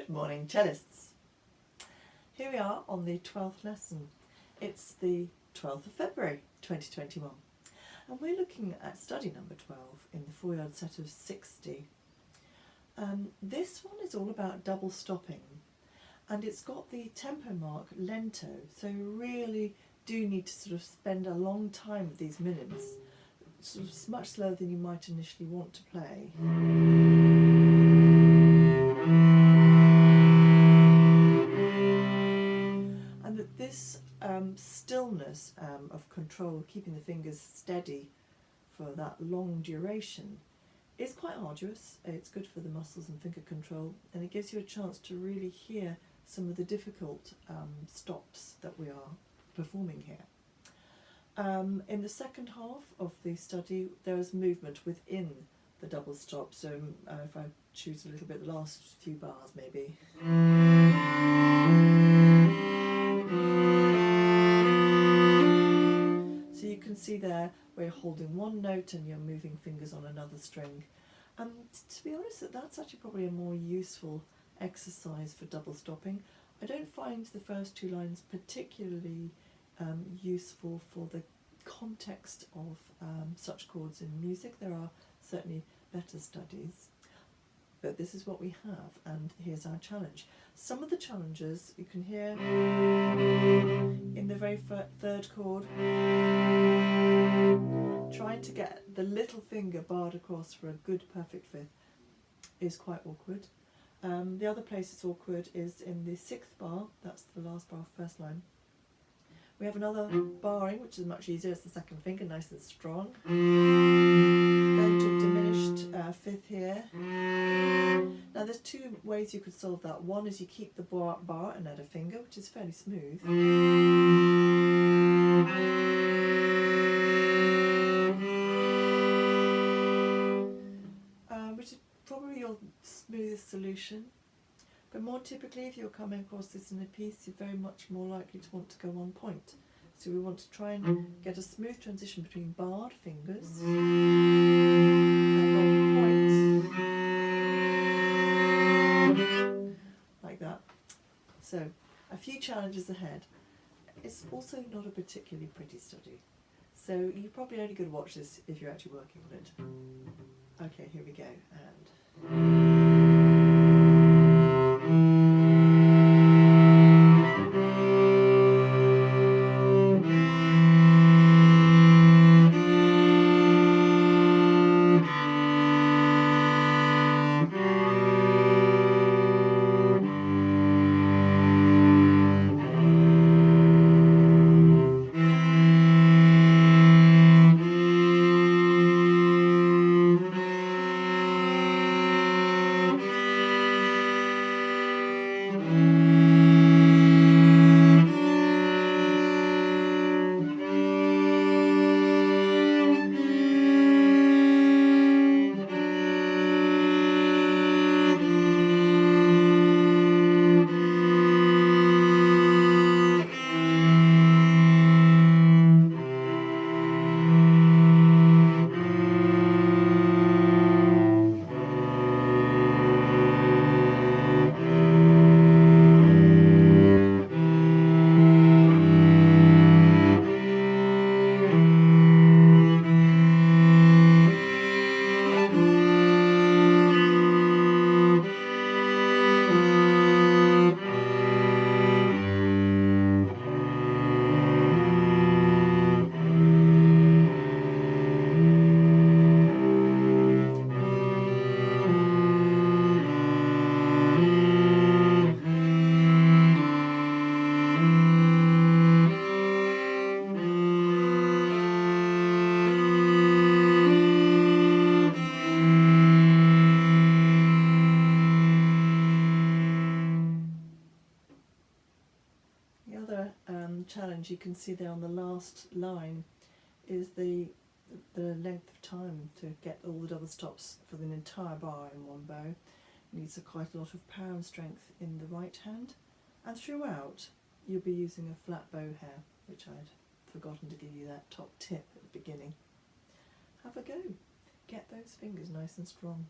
Good morning, cellists. Here we are on the 12th lesson. It's the 12th of February 2021 and we're looking at study number 12 in the Feuillard set of 60. This one is all about double stopping and it's got the tempo mark lento, so you really do need to sort of spend a long time with these minutes, sort of much slower than you might initially want to play. And that this stillness of control, keeping the fingers steady for that long duration, is quite arduous. It's good for the muscles and finger control, and it gives you a chance to really hear some of the difficult stops that we are performing here. In the second half of the study there is movement within the double stop, so if I choose a little bit the last few bars maybe. So you can see there where you're holding one note and you're moving fingers on another string. And to be honest, that's actually probably a more useful exercise for double stopping. I don't find the first two lines particularly useful for the context of such chords in music. There are certainly better studies, but this is what we have, and here's our challenge. Some of the challenges you can hear in the very third chord, trying to get the little finger barred across for a good perfect fifth is quite awkward. The other place it's awkward is in the sixth bar, that's the last bar of the first line. We have another barring, which is much easier, it's the second finger, nice and strong. Going to diminished fifth here. Now there's two ways you could solve that. One is you keep the bar and add a finger, which is fairly smooth. Which is probably your smoothest solution. But more typically, if you're coming across this in a piece, you're very much more likely to want to go on point. So we want to try and get a smooth transition between barred fingers and on point, like that. So, a few challenges ahead. It's also not a particularly pretty study, so you're probably only going to watch this if you're actually working on it. Okay, here we go. Challenge you can see there on the last line is the length of time to get all the double stops for the entire bar in one bow. It needs quite a lot of power and strength in the right hand, and throughout you'll be using a flat bow hair, which I'd forgotten to give you that top tip at the beginning. Have a go. Get those fingers nice and strong.